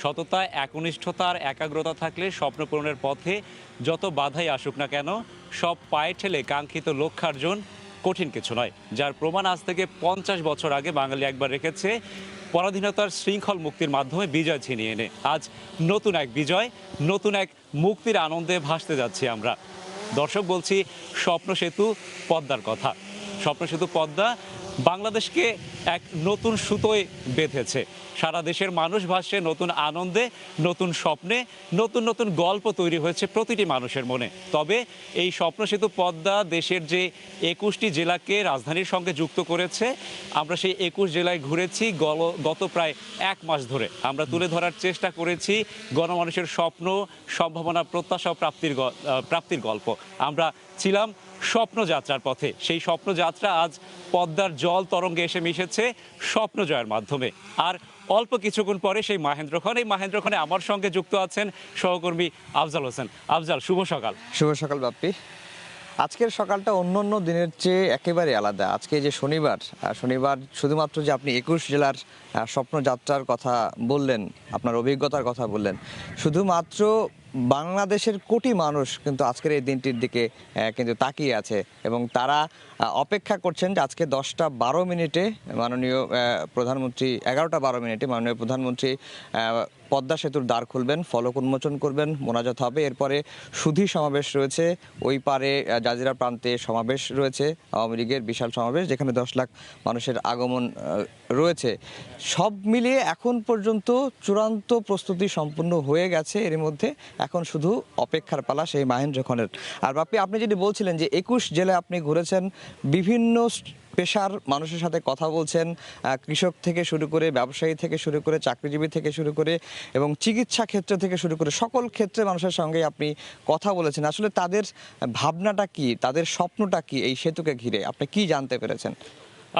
সততা, একনিষ্ঠতা আর একাগ্রতা থাকলে স্বপ্ন পূরণের পথে যত বাধাই আসুক না কেন সব পায়ে ঠেলে কাঙ্ক্ষিত লক্ষ্যার্জন কঠিন কিছু নয়। যার প্রমাণ আজ থেকে 50 বছর আগে বাঙালি একবার রেখেছে পরাধীনতার শৃঙ্খল মুক্তির মাধ্যমে বিজয় ছিনিয়ে এনে। আজ নতুন এক বিজয়, নতুন এক মুক্তির আনন্দে ভাসতে যাচ্ছি আমরা। দর্শক, বলছি স্বপ্ন সেতু পদ্মার কথা। স্বপ্ন সেতু পদ্মা বাংলাদেশকে এক নতুন সুতোয় বেঁধেছে। সারা দেশের মানুষ ভাসছে নতুন আনন্দে, নতুন স্বপ্নে, নতুন নতুন গল্প তৈরি হয়েছে প্রতিটি মানুষের মনে। তবে এই স্বপ্ন সেতু পদ্মা দেশের যে 21টি জেলাকে রাজধানীর সঙ্গে যুক্ত করেছে, আমরা সেই 21 জেলায় ঘুরেছি গত প্রায় 1 মাস ধরে। আমরা তুলে ধরার চেষ্টা করেছি গণমানুষের স্বপ্ন, সম্ভাবনা, প্রত্যাশা ও প্রাপ্তির গল্প। আমরা ছিলাম স্বপ্নযাত্রার পথে। সেই স্বপ্নযাত্রা আজ পদ্মার জল তরঙ্গে এসে মিশেছে স্বপ্ন জয়ের মাধ্যমে। আর অল্প কিছুক্ষণ পরে সেই মাহেন্দ্রক্ষণ, এই মাহেন্দ্রক্ষণে আমার সঙ্গে যুক্ত আছেন সহকর্মী আফজাল হোসেন। আফজাল, শুভ সকাল। শুভ সকাল বাপ্পি। আজকের সকালটা অন্য দিনের চেয়ে একেবারে আলাদা। আজকে যে শনিবার শুধুমাত্র যে আপনি 21 জেলার স্বপ্নযাত্রার কথা বললেন, আপনার অভিজ্ঞতার কথা বললেন, শুধুমাত্র বাংলাদেশের কোটি মানুষ কিন্তু আজকের এই দিনটির দিকে কিন্তু তাকিয়ে আছে এবং তারা অপেক্ষা করছেন যে আজকে 10:12 মাননীয় প্রধানমন্ত্রী 11:12 মাননীয় প্রধানমন্ত্রী পদ্মা সেতুর দ্বার খুলবেন, ফলক উন্মোচন করবেন, মোনাজাত হবে। এরপরে সুধী সমাবেশ রয়েছে, ওই পারে জাজিরা প্রান্তে সমাবেশ রয়েছে, আওয়ামী লীগের বিশাল সমাবেশ যেখানে 10 লাখ মানুষের আগমন রয়েছে। সব মিলিয়ে এখন পর্যন্ত চূড়ান্ত প্রস্তুতি সম্পূর্ণ হয়ে গেছে। এর মধ্যে এখন শুধু অপেক্ষার পালা সেই মাহেন্দ্রক্ষণের। আর বাপ্পি, আপনি যেটি বলছিলেন যে 21 জেলায় আপনি ঘুরেছেন, বিভিন্ন পেশার মানুষের সাথে কথা বলছেন, কৃষক থেকে শুরু করে, ব্যবসায়ী থেকে শুরু করে, চাকরিজীবী থেকে শুরু করে এবং চিকিৎসা ক্ষেত্র থেকে শুরু করে সকল ক্ষেত্রে মানুষের সঙ্গে আপনি কথা বলেছেন। আসলে তাদের ভাবনাটা কি, তাদের স্বপ্নটা কি এই সেতুকে ঘিরে, আপনি কি জানতে পেরেছেন?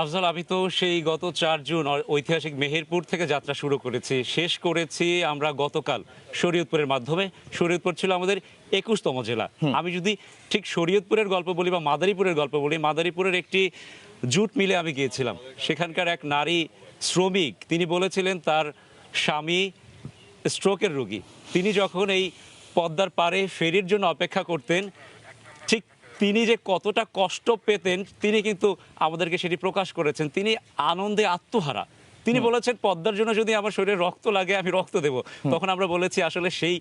আফজাল, আমি তো সেই গত 4 জুন ঐতিহাসিক মেহেরপুর থেকে যাত্রা শুরু করেছি, শেষ করেছি আমরা গতকাল শরীয়তপুরের মাধ্যমে। শরীয়তপুর ছিল আমাদের 21তম জেলা। আমি যদি ঠিক শরীয়তপুরের গল্প বলি বা মাদারীপুরের গল্প বলি, মাদারীপুরের একটি জুট মিলে আমি গিয়েছিলাম। সেখানকার এক নারী শ্রমিক, তিনি বলেছিলেন তার স্বামী স্ট্রোকের রোগী। তিনি যখন এই পদ্মার পাড়ে ফেরির জন্য অপেক্ষা করতেন, ঠিক তিনি যে কতটা কষ্ট পেতেন তিনি কিন্তু আমাদেরকে সেটি প্রকাশ করেছেন। তিনি আনন্দে আত্মহারা। তিনি বলেছেন, পদ্মার জন্য যদি আমার শরীরে রক্ত লাগে আমি রক্ত দেব। তখন আমরা বলেছি আসলে সেই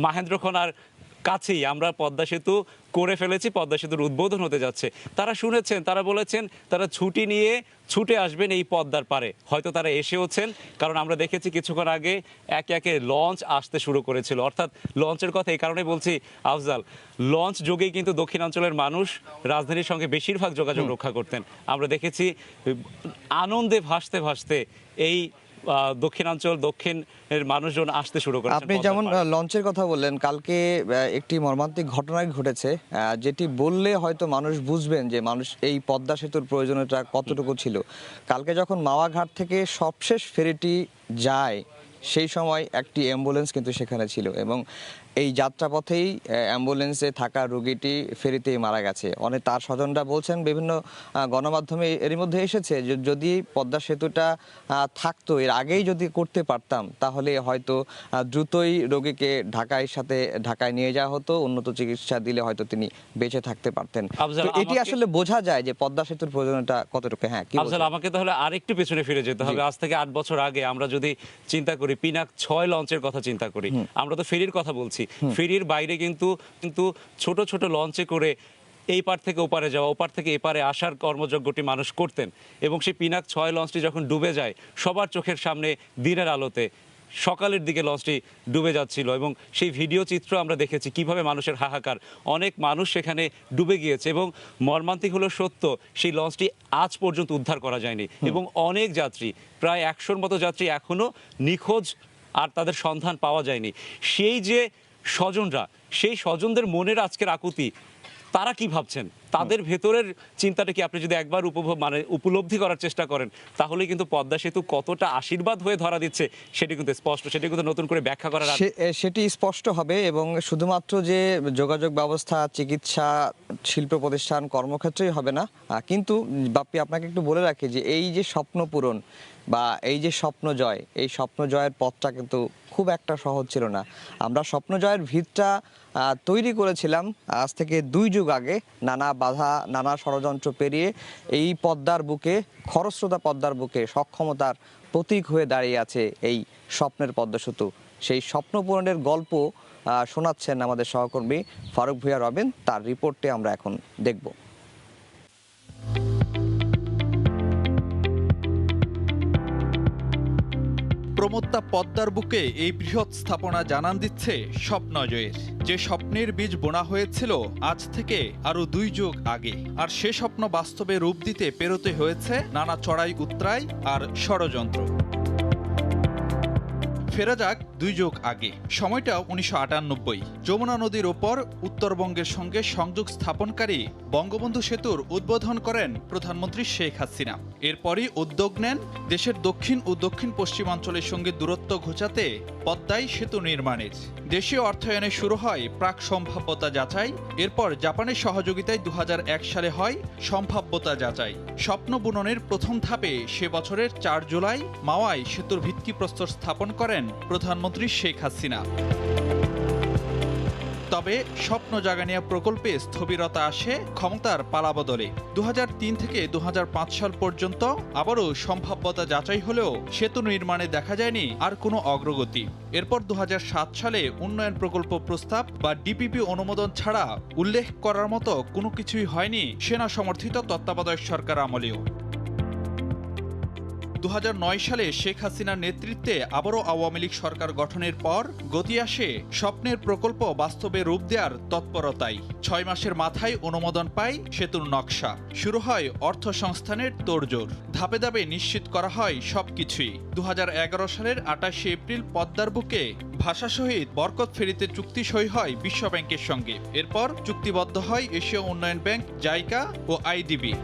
মাহেন্দ্রক্ষণ আর কাছেই, আমরা পদ্মা সেতু করে ফেলেছি, পদ্মা সেতুর উদ্বোধন হতে যাচ্ছে। তারা শুনেছেন, তারা বলেছেন তারা ছুটি নিয়ে ছুটে আসবেন এই পদ্মার পারে। হয়তো তারা এসেওছেন, কারণ আমরা দেখেছি কিছুক্ষণ আগে একে একে লঞ্চ আসতে শুরু করেছিল। অর্থাৎ লঞ্চের কথা এই কারণে বলছি আফজাল, লঞ্চ যোগেই কিন্তু দক্ষিণাঞ্চলের মানুষ রাজধানীর সঙ্গে বেশিরভাগ যোগাযোগ রক্ষা করতেন। আমরা দেখেছি আনন্দে ভাসতে ভাসতে এই দক্ষিণের মানুষজন আসতে শুরু করেছেন। আপনি যেমন লঞ্চের কথা বললেন, কালকে একটি মর্মান্তিক ঘটনাই ঘটেছে, যেটি বললে হয়তো মানুষ বুঝবেন যে মানুষ এই পদ্মা সেতুর প্রয়োজনীয়তা কতটুকু ছিল। কালকে যখন মাওয়া ঘাট থেকে সবশেষ ফেরিটি যায়, সেই সময় একটি অ্যাম্বুলেন্স কিন্তু সেখানে ছিল এবং এই যাত্রাপথেই অ্যাম্বুলেন্সে থাকা রোগীটি ফেরিতেই মারা গেছে। অনেক তার স্বজনরা বলছেন, বিভিন্ন গণমাধ্যমে এরই মধ্যে এসেছে যে যদি পদ্মা সেতুটা থাকতো, এর আগেই যদি করতে পারতাম, তাহলে হয়তো দ্রুতই রোগীকে ঢাকায় নিয়ে যাওয়া হতো, উন্নত চিকিৎসা দিলে হয়তো তিনি বেঁচে থাকতে পারতেন। এটি আসলে বোঝা যায় যে পদ্মা সেতুর প্রয়োজনীয়তা কতটুকু। হ্যাঁ, কি বলছেন? আমাকে তাহলে আরেকটু পেছনে ফিরে যেতে হবে। আজ থেকে 8 বছর আগে আমরা যদি চিন্তা করি, পিনাক 6 লঞ্চের কথা চিন্তা করি, আমরা তো ফেরির কথা বলছি। ফেরির বাইরে কিন্তু ছোট ছোট লঞ্চে করে এই পার থেকে ওপারে যাওয়া, ওপার থেকে এপারে আসার কর্মযজ্ঞটি মানুষ করতেন। এবং সেই পিনাক 6 লঞ্চটি যখন ডুবে যায়, সবার চোখের সামনে দিনের আলোতে সকালের দিকে লঞ্চটি ডুবে যাচ্ছিল এবং সেই ভিডিও চিত্র আমরা দেখেছি কিভাবে মানুষের হাহাকার। অনেক মানুষ সেখানে ডুবে গিয়েছে এবং মর্মান্তিক হলো সত্য, সেই লঞ্চটি আজ পর্যন্ত উদ্ধার করা যায়নি এবং অনেক যাত্রী, প্রায় 100-র মতো যাত্রী এখনো নিখোঁজ, আর তাদের সন্ধান পাওয়া যায়নি। সেই যে স্বজনরা, সেই স্বজনদের মনের আজকের আকুতি, তারা কি ভাবছেন তাদের ভেতরের চিন্তাটা কি আপনি যদি একবার উপলব্ধি করার চেষ্টা করেন, তাহলে কিন্তু পদ্মা সেতু কতটা আশীর্বাদ হয়ে ধরা দিচ্ছে সেটি কিন্তু স্পষ্ট, সেটি কিন্তু নতুন করে ব্যাখ্যা করার সেটি স্পষ্ট হবে। এবং শুধুমাত্র যে যোগাযোগ ব্যবস্থা, চিকিৎসা, শিল্প প্রতিষ্ঠান, কর্মক্ষেত্রেই হবে না, কিন্তু বাপ্পি আপনাকে একটু বলে রাখি যে এই যে স্বপ্ন পূরণ বা এই যে স্বপ্ন জয়, এই স্বপ্ন জয়ের পথটা কিন্তু খুব একটা সহজ ছিল না। আমরা স্বপ্ন জয়ের ভিতটা তৈরি করেছিলাম আজ থেকে 2 যুগ আগে, নানা বাধা, নানা ষড়যন্ত্র পেরিয়ে এই পদ্মার বুকে, খরস্রোতা পদ্মার বুকে সক্ষমতার প্রতীক হয়ে দাঁড়িয়ে আছে এই স্বপ্নের পদ্মা সেতু। সেই স্বপ্ন পূরণের গল্প শোনাচ্ছেন আমাদের সহকর্মী ফারুক ভূঁইয়া রবিন। তার রিপোর্টে আমরা এখন দেখব। প্রমত্তা পদ্মার বুকে এই বৃহৎ স্থাপনা জানান দিচ্ছে স্বপ্ন জয়ের। যে স্বপ্নের বীজ বোনা হয়েছিল আজ থেকে আরো 2 যুগ আগে, আর সে স্বপ্ন বাস্তবে রূপ দিতে পেরোতে হয়েছে নানা চড়াই উতরাই আর ষড়যন্ত্র। ফেরা যাক 2 যুগ আগে, সময়টা 1998। যমুনা নদীর ওপর উত্তরবঙ্গের সঙ্গে সংযোগ স্থাপনকারী বঙ্গবন্ধু সেতুর উদ্বোধন করেন প্রধানমন্ত্রী শেখ হাসিনা। এরপরই উদ্যোগ নেন দেশের দক্ষিণ ও দক্ষিণ পশ্চিমাঞ্চলের সঙ্গে দূরত্ব ঘোচাতে পদ্মায় সেতু নির্মাণের। দেশীয় অর্থায়নে শুরু হয় প্রাক সম্ভাব্যতা যাচাই। এরপর জাপানের সহযোগিতায় 2001 সালে হয় সম্ভাব্যতা যাচাই। স্বপ্ন বুননের প্রথম ধাপে সে বছরের 4 জুলাই মাওয়ায় সেতুর ভিত্তিপ্রস্তর স্থাপন করেন প্রধানমন্ত্রী শেখ হাসিনা। তবে স্বপ্ন জাগানিয়া প্রকল্পে স্থবিরতা আসে ক্ষমতার পালাবদলে। 2003 থেকে 2005 সাল পর্যন্ত আবারও সম্ভাব্যতা যাচাই হলেও সেতু নির্মাণে দেখা যায়নি আর কোনো অগ্রগতি। এরপর 2007 সালে উন্নয়ন প্রকল্প প্রস্তাব বা ডিপিপি অনুমোদন ছাড়া উল্লেখ করার মতো কোনো কিছুই হয়নি সেনা সমর্থিত তত্ত্বাবধায়ক সরকার আমলেও। 2009 সালে শেখ হাসিনার নেতৃত্বে আবারও আওয়ামী লীগ সরকার গঠনের পর গতি আসে স্বপ্নের প্রকল্প বাস্তবে রূপ দেওয়ার তৎপরতায়। 6 মাসের মাথায় অনুমোদন পায় সেতুর নকশা। শুরু হয় অর্থ সংস্থানের তোড়জোড়। ধাপে ধাপে নিশ্চিত করা হয় সবকিছুই। 2011 সালের 28 এপ্রিল পদ্মার বুকে ভাষা শহীদ বরকত ফেরিতে চুক্তি সই হয় বিশ্ব ব্যাংকের সঙ্গে। এরপর চুক্তিবদ্ধ হয় এশীয় উন্নয়ন ব্যাংক, জাইকা ও আইডিবি।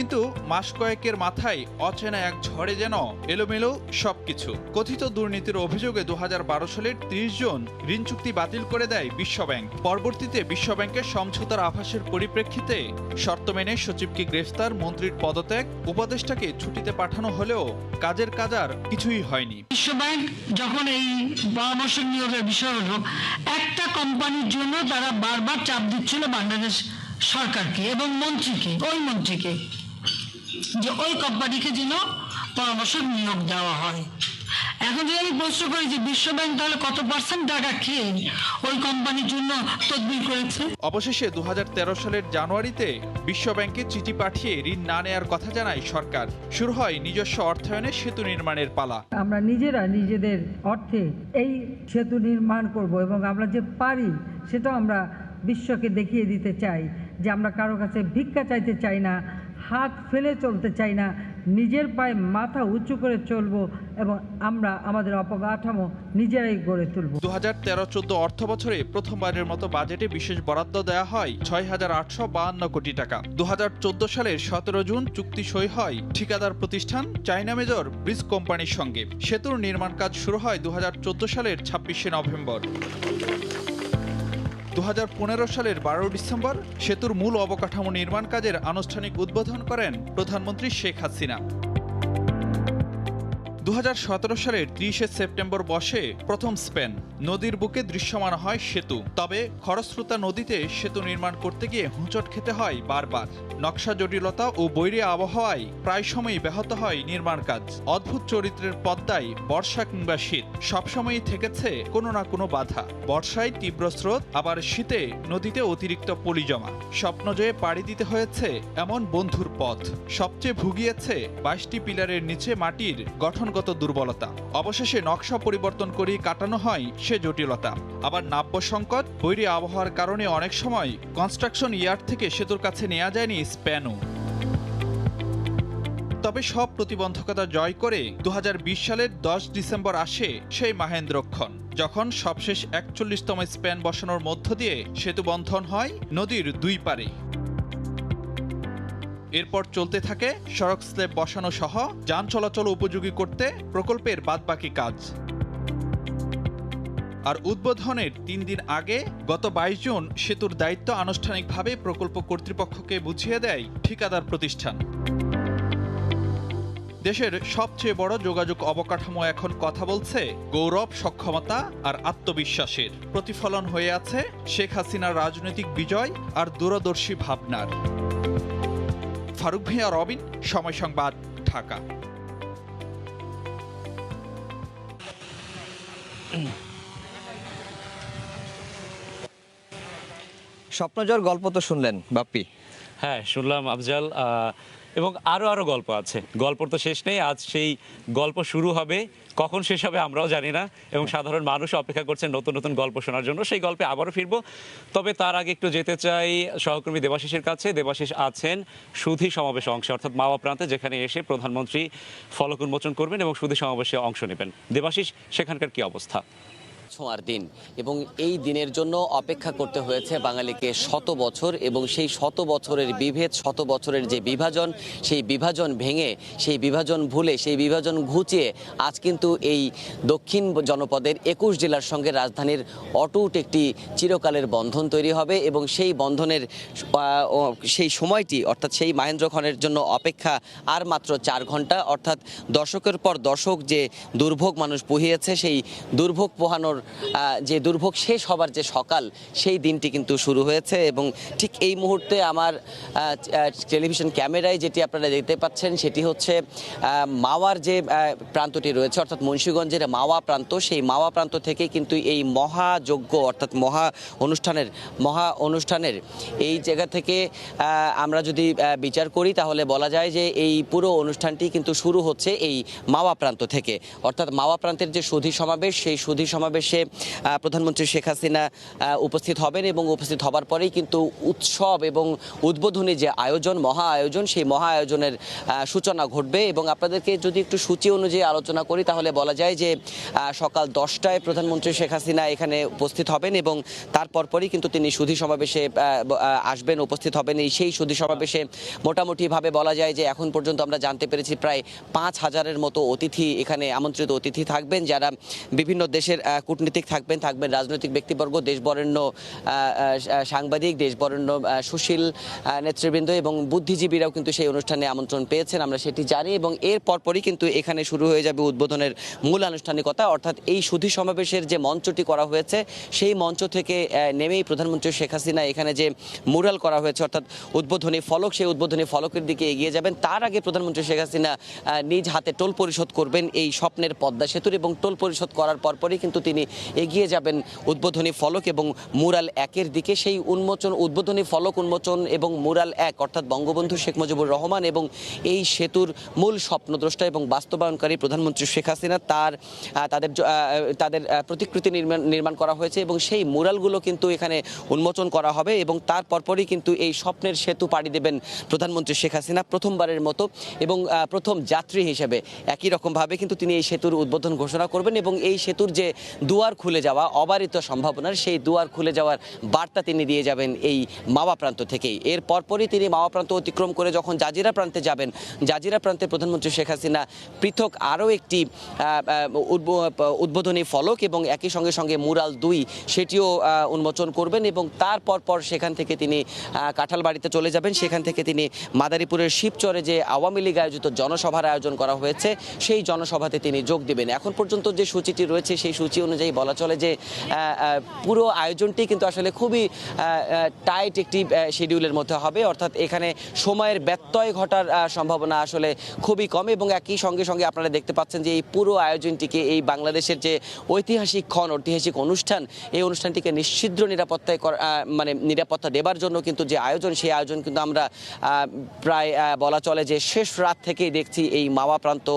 কিন্তু মাস কয়েকের মাথায় অচেনা এক ঝড়ে যেন এলোমেলো সবকিছু। কথিত দুর্নীতির অভিযোগে 2012 সালের 30 জুন ঋণ চুক্তি বাতিল করে দেয় বিশ্বব্যাংক। পরবর্তীতে বিশ্বব্যাংকের সমঝোতার আভাসের পরিপ্রেক্ষিতে শর্ত মেনে সচিবকে গ্রেফতার, মন্ত্রীর পদত্যাগ, উপদেষ্টাকে ছুটিতে পাঠানো হলেও কাজের কাজ আর কিছুই হয়নি। বিশ্বব্যাংক যখন এই পরামর্শ নিয়োগের বিষয় হলো, একটা কোম্পানির জন্য তারা বারবার চাপ দিচ্ছিল বাংলাদেশ সরকারকে এবং মন্ত্রীকে যে ওই কোম্পানিকে যেন পরামর্শ নিয়োগ দেওয়া হয়। এখন যদি আমি প্রশ্ন করি যে বিশ্বব্যাংক তাহলে কত % টাকা খেয়ে ওই কোম্পানির জন্য তদবির করেছে? অবশেষে 2013 সালের জানুয়ারিতে বিশ্বব্যাংকে চিঠি পাঠিয়ে ঋণ না নেয়ার কথা জানায় সরকার। শুরু হয় নিজস্ব অর্থায়নে সেতু নির্মাণের পালা। আমরা নিজেরা নিজেদের অর্থে এই সেতু নির্মাণ করব এবং আমরা যে পারি সেটাও আমরা বিশ্বকে দেখিয়ে দিতে চাই যে আমরা কারো কাছে ভিক্ষা চাইতে চাই না, হাত ফেলে চলতে চাই না, নিজের পায়ে মাথা উঁচু করে চলবো এবং আমরা আমাদের অবকাঠামো নিজেরাই গড়ে তুলব। 2013-14 অর্থ বছরে প্রথমবারের মতো বাজেটে বিশেষ বরাদ্দ দেওয়া হয় 6,852 কোটি টাকা। 2014 সালের 17 জুন চুক্তি সই হয় ঠিকাদার প্রতিষ্ঠান চায়না মেজর ব্রিজ কোম্পানির সঙ্গে। সেতুর নির্মাণ কাজ শুরু হয় 2014 সালের 26শে নভেম্বর। 2015 সালের 12 ডিসেম্বর সেতুর মূল অবকাঠামো নির্মাণ কাজের আনুষ্ঠানিক উদ্বোধন করেন প্রধানমন্ত্রী শেখ হাসিনা। 2017 সালের 30শে সেপ্টেম্বর বসে প্রথম স্প্যান। নদীর বুকে দৃশ্যমান হয় সেতু। তবে খরস্রোতা নদীতে সেতু নির্মাণ করতে গিয়ে হোঁচট খেতে হয় বারবার। নকশা জটিলতা ও বৈরী আবহাওয়ায় প্রায় সময়ই ব্যাহত হয় নির্মাণ কাজ। অদ্ভুত চরিত্রের পদ্মায় বর্ষা কিংবা শীত সবসময়ই থেকেছে কোনো না কোনো বাধা। বর্ষায় তীব্র স্রোত, আবার শীতে নদীতে অতিরিক্ত পলি জমা। স্বপ্ন জয়ে পাড়ি দিতে হয়েছে এমন বন্ধুর পথ। সবচেয়ে ভুগিয়েছে 22টি পিলারের নিচে মাটির গঠনগত দুর্বলতা। অবশেষে নকশা পরিবর্তন করে কাটানো হয় সে জটিলতা। আবার নাব্য সংকট, বৈরী আবহাওয়ার কারণে অনেক সময় কনস্ট্রাকশন ইয়ার্ড থেকে সেতুর কাছে নেওয়া যায়নি স্প্যানও। তবে সব প্রতিবন্ধকতা জয় করে 2020 সালের 10 ডিসেম্বর আসে সেই মাহেন্দ্রক্ষণ, যখন সবশেষ 41তম স্প্যান বসানোর মধ্য দিয়ে সেতু বন্ধন হয় নদীর দুই পারে। এরপর চলতে থাকে সড়ক স্ল্যাব বসানো সহ যান চলাচল উপযোগী করতে প্রকল্পের বাদবাকি কাজ। আর উদ্বোধনের 3 দিন আগে গত 22 জুন সেতুর দায়িত্ব আনুষ্ঠানিকভাবে প্রকল্প কর্তৃপক্ষকে বুঝিয়ে দেয় ঠিকাদার প্রতিষ্ঠান। দেশের সবচেয়ে বড় যোগাযোগ অবকাঠামো এখন কথা বলছে গৌরব, সক্ষমতা আর আত্মবিশ্বাসের প্রতিফলন হয়ে আছে শেখ হাসিনার রাজনৈতিক বিজয় আর দূরদর্শী ভাবনার। ফারুক ভিয়া, রবিন, সময় সংবাদ, ঢাকা। স্বপ্নজোর গল্প তো শুনলেন বাপ্পি। হ্যাঁ, শুনলাম আফজাল, এবং আরও গল্প আছে। গল্পর তো শেষ নেই। আজ সেই গল্প শুরু হবে, কখন শেষ হবে আমরাও জানি না, এবং সাধারণ মানুষ অপেক্ষা করছেন নতুন নতুন গল্প শোনার জন্য। সেই গল্পে আবারও ফিরবো, তবে তার আগে একটু যেতে চাই সহকর্মী দেবাশিসের কাছে। দেবাশিস আছেন সুধী সমাবেশ অংশে, অর্থাৎ মাওয়া প্রান্তে, যেখানে এসে প্রধানমন্ত্রী ফলক উন্মোচন করবেন এবং সুধী সমাবেশে অংশ নেবেন। দেবাশিস, সেখানকার কি অবস্থা? ছোঁয়ার দিন, এবং এই দিনের জন্য অপেক্ষা করতে হয়েছে বাঙালিকে 100 বছর, এবং সেই 100 বছরের বিভেদ, 100 বছরের যে বিভাজন, সেই বিভাজন ভেঙে, সেই বিভাজন ভুলে, সেই বিভাজন ঘুচিয়ে আজ কিন্তু এই দক্ষিণ জনপদের 21 জেলার সঙ্গে রাজধানীর অটুট একটি চিরকালের বন্ধন তৈরি হবে। এবং সেই বন্ধনের সেই সময়টি, অর্থাৎ সেই মাহেন্দ্রক্ষণের জন্য অপেক্ষা আর মাত্র 4 ঘন্টা। অর্থাৎ দশকের পর দশক যে দুর্ভোগ মানুষ পুহিয়েছে, সেই দুর্ভোগ পোহানোর যে দুর্ভোগ শেষ হবার যে সকাল, সেই দিনটি কিন্তু শুরু হয়েছে। এবং ঠিক এই মুহূর্তে আমার টেলিভিশন ক্যামেরায় যেটি আপনারা দেখতে পাচ্ছেন, সেটি হচ্ছে মাওয়ার যে প্রান্তটি রয়েছে, অর্থাৎ মুন্সিগঞ্জের মাওয়া প্রান্ত। সেই মাওয়া প্রান্ত থেকে কিন্তু এই মহাযজ্ঞ, অর্থাৎ মহা অনুষ্ঠানের এই জায়গা থেকে আমরা যদি বিচার করি, তাহলে বলা যায় যে এই পুরো অনুষ্ঠানটি কিন্তু শুরু হচ্ছে এই মাওয়া প্রান্ত থেকে। অর্থাৎ মাওয়া প্রান্তের যে সুধী সমাবেশ, সেই সুধী সমাবেশে প্রধানমন্ত্রী শেখ হাসিনা উপস্থিত হবেন, এবং উপস্থিত হবার পরেই কিন্তু উৎসব এবং উদ্বোধনী যে আয়োজন, মহা আয়োজন, সেই মহা আয়োজনের সূচনা ঘটবে। এবং আপনাদেরকে যদি একটু সূচি অনুযায়ী আলোচনা করি, তাহলে বলা যায় যে সকাল 10টায় প্রধানমন্ত্রী শেখ হাসিনা এখানে উপস্থিত হবেন, এবং তারপর পরই কিন্তু তিনি সুধী সমাবেশে আসবেন, উপস্থিত হবেন। সেই সুধী সমাবেশে মোটামুটিভাবে বলা যায় যে এখন পর্যন্ত আমরা জানতে পেরেছি প্রায় 5000-এর মতো অতিথি, এখানে আমন্ত্রিত অতিথি থাকবেন, যারা বিভিন্ন দেশের কূটনীতিক থাকবেন রাজনৈতিক ব্যক্তিবর্গ, দেশবরেণ্য সাংবাদিক, দেশবরেণ্য সুশীল নেতৃবৃন্দ এবং বুদ্ধিজীবীরাও কিন্তু সেই অনুষ্ঠানে আমন্ত্রণ পেয়েছেন, আমরা সেটি জানি। এবং এর পরপরই কিন্তু এখানে শুরু হয়ে যাবে উদ্বোধনের মূল আনুষ্ঠানিকতা। অর্থাৎ এই সুধী সমাবেশের যে মঞ্চটি করা হয়েছে, সেই মঞ্চ থেকে নেমেই প্রধানমন্ত্রী শেখ হাসিনা এখানে যে মুরাল করা হয়েছে, অর্থাৎ উদ্বোধনী ফলক, সেই উদ্বোধনী ফলকের দিকে এগিয়ে যাবেন। তার আগে প্রধানমন্ত্রী শেখ হাসিনা নিজ হাতে টোল পরিশোধ করবেন এই স্বপ্নের পদ্মা সেতুর, এবং টোল পরিশোধ করার পরপরই কিন্তু তিনি এগিয়ে যাবেন উদ্বোধনী ফলক এবং মুরাল 1-এর দিকে। সেই উদ্বোধনী ফলক উন্মোচন এবং মুরাল 1, অর্থাৎ বঙ্গবন্ধু শেখ মুজিবুর রহমান এবং এই সেতুর মূল স্বপ্নদ্রষ্টা এবং বাস্তবায়নকারী প্রধানমন্ত্রী শেখ হাসিনা, তাদের প্রতিকৃতি নির্মাণ করা হয়েছে, এবং সেই মুরালগুলো কিন্তু এখানে উন্মোচন করা হবে। এবং তার পরপরই কিন্তু এই স্বপ্নের সেতু পাড়ি দেবেন প্রধানমন্ত্রী শেখ হাসিনা প্রথমবারের মতো, এবং প্রথম যাত্রী হিসেবে একই রকমভাবে কিন্তু তিনি এই সেতুর উদ্বোধন ঘোষণা করবেন। এবং এই সেতুর যে দুয়ার খুলে যাওয়া, অবারিত সম্ভাবনার সেই দুয়ার খুলে যাওয়ার বার্তা তিনি দিয়ে যাবেন এই মাওয়া প্রান্ত থেকেই। এর পরপরই তিনি মাওয়া প্রান্ত অতিক্রম করে যখন জাজিরা প্রান্তে যাবেন, জাজিরা প্রান্তে প্রধানমন্ত্রী শেখ হাসিনা পৃথক আরও একটি উদ্বোধনী ফলক এবং একই সঙ্গে মুরাল 2 সেটিও উন্মোচন করবেন। এবং তার পর সেখান থেকে তিনি কাঁঠালবাড়িতে চলে যাবেন। সেখান থেকে তিনি মাদারীপুরের শিবচরে যে আওয়ামী লীগ আয়োজিত জনসভার আয়োজন করা হয়েছে, সেই জনসভাতে তিনি যোগ দেবেন। এখন পর্যন্ত যে সূচিটি রয়েছে, সেই সূচি অনুযায়ী বলা চলে যে পুরো আয়োজনটি কিন্তু আসলে খুবই টাইট একটি শিডিউলের মধ্যে হবে, অর্থাৎ এখানে সময়ের ব্যত্যয় ঘটার সম্ভাবনা আসলে খুবই কম। এবং একই সঙ্গে আপনারা দেখতে পাচ্ছেন যে এই পুরো আয়োজনটিকে, এই বাংলাদেশের যে ঐতিহাসিক অনুষ্ঠান, এই অনুষ্ঠানটিকে নিশ্চিদ্র নিরাপত্তা দেবার জন্য কিন্তু যে আয়োজন, সেই আয়োজন কিন্তু আমরা প্রায় বলা চলে যে শেষ রাত থেকেই দেখছি। এই মাওয়া প্রান্ত,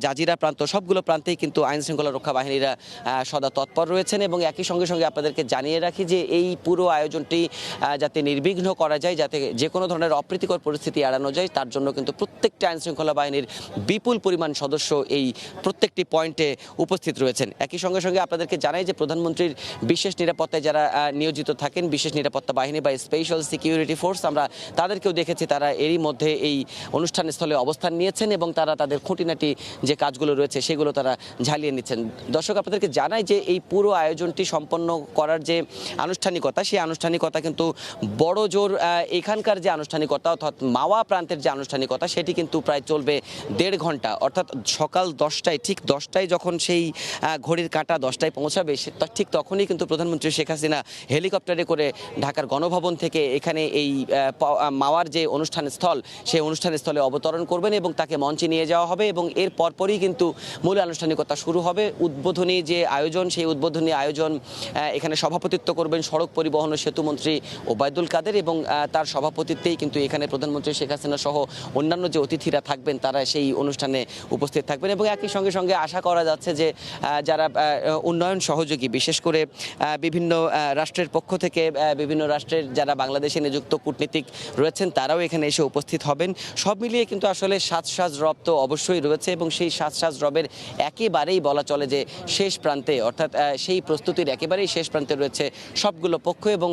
জাজিরা প্রান্ত, সবগুলো প্রান্তেই কিন্তু আইনশৃঙ্খলা রক্ষা বাহিনীরা সর্বদা তৎপর রয়েছেন এবং একই সঙ্গে সঙ্গে আপনাদেরকে জানিয়ে রাখি যে এই পুরো আয়োজনটি যাতে নির্বিঘ্ন করা যায়, যাতে যে কোনো ধরনের অপ্রীতিকর পরিস্থিতি এড়ানো যায়, তার জন্য কিন্তু প্রত্যেকটি আইনশৃঙ্খলা বাহিনীর বিপুল পরিমাণ সদস্য এই প্রত্যেকটি পয়েন্টে উপস্থিত রয়েছেন। একই সঙ্গে সঙ্গে আপনাদেরকে জানাই যে প্রধানমন্ত্রীর বিশেষ নিরাপত্তায় যারা নিয়োজিত থাকেন, বিশেষ নিরাপত্তা বাহিনী বা স্পেশাল সিকিউরিটি ফোর্স, আমরা তাদেরকেও দেখেছি তারা এরই মধ্যে এই অনুষ্ঠান স্থলে অবস্থান নিয়েছেন এবং তারা তাদের খুঁটিনাটি যে কাজগুলো রয়েছে সেগুলো তারা ঝালিয়ে নিচ্ছেন। দর্শক আপনাদেরকে জানাই যে এই পুরো আয়োজনটি সম্পন্ন করার যে আনুষ্ঠানিকতা, সেই আনুষ্ঠানিকতা কিন্তু বড় জোর এখানকার যে আনুষ্ঠানিকতা অর্থাৎ মাওয়া প্রান্তের যে আনুষ্ঠানিকতা সেটি কিন্তু প্রায় চলবে 1.5 ঘন্টা, অর্থাৎ সকাল 10টায়, ঠিক 10টায় যখন সেই ঘড়ির কাঁটা 10টায় পৌঁছাবে ঠিক তখনই কিন্তু প্রধানমন্ত্রী শেখ হাসিনা হেলিকপ্টারে করে ঢাকার গণভবন থেকে এখানে এই মাওয়ার যে অনুষ্ঠান স্থল সেই অনুষ্ঠান স্থলে অবতরণ করবেন এবং তাকে মঞ্চে নিয়ে যাওয়া হবে এবং এর পরপরই কিন্তু মূল আনুষ্ঠানিকতা শুরু হবে। উদ্বোধনী যে আয়োজন, সেই উদ্বোধনী আয়োজন এখানে সভাপতিত্ব করবেন সড়ক পরিবহন ও সেতু মন্ত্রী ওবায়দুল কাদের এবং তার সভাপতিত্বেই কিন্তু এখানে প্রধানমন্ত্রী শেখ হাসিনা সহ অন্যান্য যে অতিথিরা থাকবেন তারা সেই অনুষ্ঠানে উপস্থিত থাকবেন এবং একই সঙ্গে সঙ্গে আশা করা যাচ্ছে যে যারা উন্নয়ন সহযোগী, বিশেষ করে বিভিন্ন রাষ্ট্রের পক্ষ থেকে বিভিন্ন রাষ্ট্রের যারা বাংলাদেশে নিযুক্ত কূটনীতিক রয়েছেন তারাও এখানে এসে উপস্থিত হবেন। সব মিলিয়ে কিন্তু আসলে সাজ রব তো অবশ্যই রয়েছে এবং সেই সাজ রবের একেবারেই বলা চলে যে শেষ প্রান্তে, অর্থাৎ সেই প্রস্তুতির একেবারেই শেষ প্রান্তে রয়েছে সবগুলো পক্ষ এবং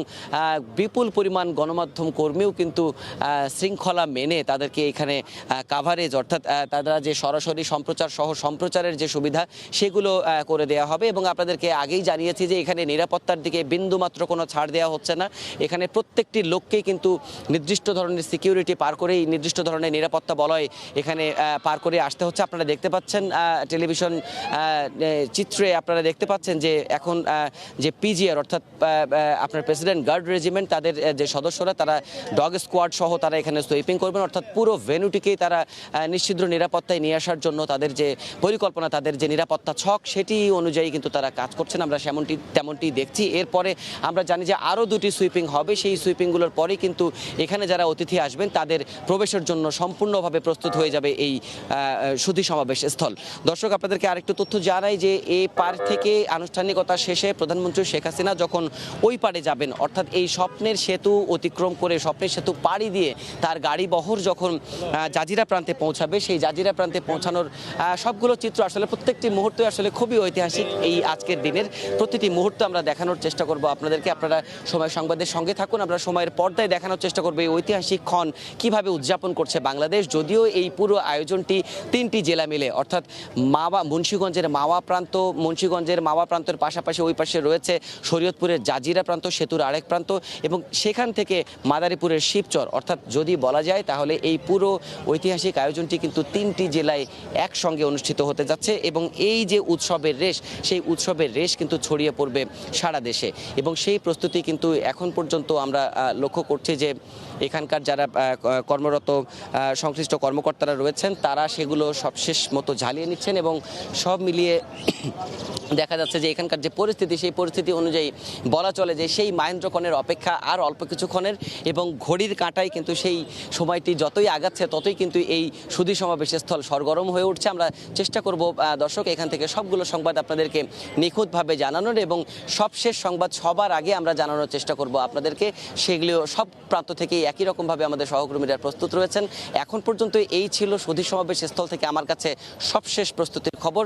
বিপুল পরিমাণ গণমাধ্যম কর্মীও কিন্তু শৃঙ্খলা মেনে তাদেরকে এখানে কাভারেজ, অর্থাৎ তারা যে সরাসরি সম্প্রচার সহ সম্প্রচারের যে সুবিধা সেগুলো করে দেওয়া হবে এবং আপনাদেরকে আগেই জানিয়েছি যে এখানে নিরাপত্তার দিকে বিন্দুমাত্র কোনো ছাড় দেওয়া হচ্ছে না। এখানে প্রত্যেকটি লোককেই কিন্তু নির্দিষ্ট ধরনের সিকিউরিটি পার করেই, নির্দিষ্ট ধরনের নিরাপত্তা বলয় এখানে পার করে আসতে হচ্ছে। আপনারা দেখতে পাচ্ছেন টেলিভিশন চিত্রে, আপনারা দেখতে পাচ্ছেন যে এখন যে পিজিআর অর্থাৎ আপনার প্রেসিডেন্ট গার্ড রেজিমেন্ট তাদের যে সদস্যরা তারা ডগ স্কোয়াড সহ তারা এখানে সুইপিং করবেন, অর্থাৎ পুরো ভেন্যুটিকেই তারা নিশ্চিদ্র নিরাপত্তায় নিয়ে আসার জন্য তাদের যে পরিকল্পনা, তাদের যে নিরাপত্তা ছক সেটি অনুযায়ী কিন্তু তারা কাজ করছেন। আমরা তেমনটি দেখছি। এরপরে আমরা জানি যে আরও 2টি সুইপিং হবে, সেই সুইপিংগুলোর পরেই কিন্তু এখানে যারা অতিথি আসবেন তাদের প্রবেশের জন্য সম্পূর্ণভাবে প্রস্তুত হয়ে যাবে এই সুধী সমাবেশ স্থল। দর্শক আপনাদেরকে আরেকটু তথ্য জানাই যে এই পার থেকে আনুষ্ঠানিকতা শেষে প্রধানমন্ত্রী শেখ হাসিনা যখন ওই পারে যাবেন, অর্থাৎ এই স্বপ্নের সেতু অতিক্রম করে, স্বপ্নের সেতু পাড়ি দিয়ে তার গাড়ি বহর যখন জাজিরা প্রান্তে পৌঁছাবে, সেই জাজিরা প্রান্তে পৌঁছানোর সবগুলো চিত্র আসলে প্রত্যেকটি মুহূর্ত আসলে খুবই ঐতিহাসিক। এই আজকের দিনের প্রতিটি মুহূর্ত আমরা দেখানোর চেষ্টা করব আপনাদেরকে। আপনারা সময় সংবাদের সঙ্গে থাকুন, আমরা সময়ের পর্দায় দেখানোর চেষ্টা করবো এই ঐতিহাসিক ক্ষণ কিভাবে উদযাপন করছে বাংলাদেশ। যদিও এই পুরো আয়োজনটি 3টি জেলা মিলে, অর্থাৎ মুন্সিগঞ্জের মাওয়া প্রান্তের পাশাপাশি ওই পাশে রয়েছে শরীয়তপুরের জাজিরা প্রান্ত, সেতুর আরেক প্রান্ত এবং সেখান থেকে মাদারীপুরের শিবচর, অর্থাৎ যদি বলা যায় তাহলে এই পুরো ঐতিহাসিক আয়োজনটি কিন্তু 3টি জেলায় একসঙ্গে অনুষ্ঠিত হতে যাচ্ছে এবং এই যে উৎসবের রেশ, সেই উৎসবের রেশ কিন্তু ছড়িয়ে পড়বে সারা দেশে এবং সেই প্রস্তুতি কিন্তু এখন পর্যন্ত আমরা লক্ষ্য করছি যে এখানকার যারা কর্মরত সংশ্লিষ্ট কর্মকর্তারা রয়েছেন তারা সেগুলো সবশেষ মতো ঝালিয়ে নিচ্ছেন এবং সব মিলিয়ে দেখা যাচ্ছে যে এখানকার যে পরিস্থিতি, সেই পরিস্থিতি অনুযায়ী বলা চলে যে সেই মাহেন্দ্রক্ষণের অপেক্ষা আর অল্প কিছুক্ষণের এবং ঘড়ির কাঁটায় কিন্তু সেই সময়টি যতই আগাচ্ছে ততই কিন্তু এই সুধী সমাবেশ স্থল সরগরম হয়ে উঠছে। আমরা চেষ্টা করব দর্শক এখান থেকে সবগুলো সংবাদ আপনাদেরকে নিখুঁতভাবে জানানোর এবং সবশেষ সংবাদ সবার আগে আমরা জানানোর চেষ্টা করব আপনাদেরকে। সেগুলো সব প্রান্ত থেকেই একই রকমভাবে আমাদের সহকর্মীরা প্রস্তুত রয়েছেন। এখন পর্যন্ত এই ছিল সুধী সমাবেশ স্থল থেকে আমার কাছে সবশেষ প্রস্তুতির খবর।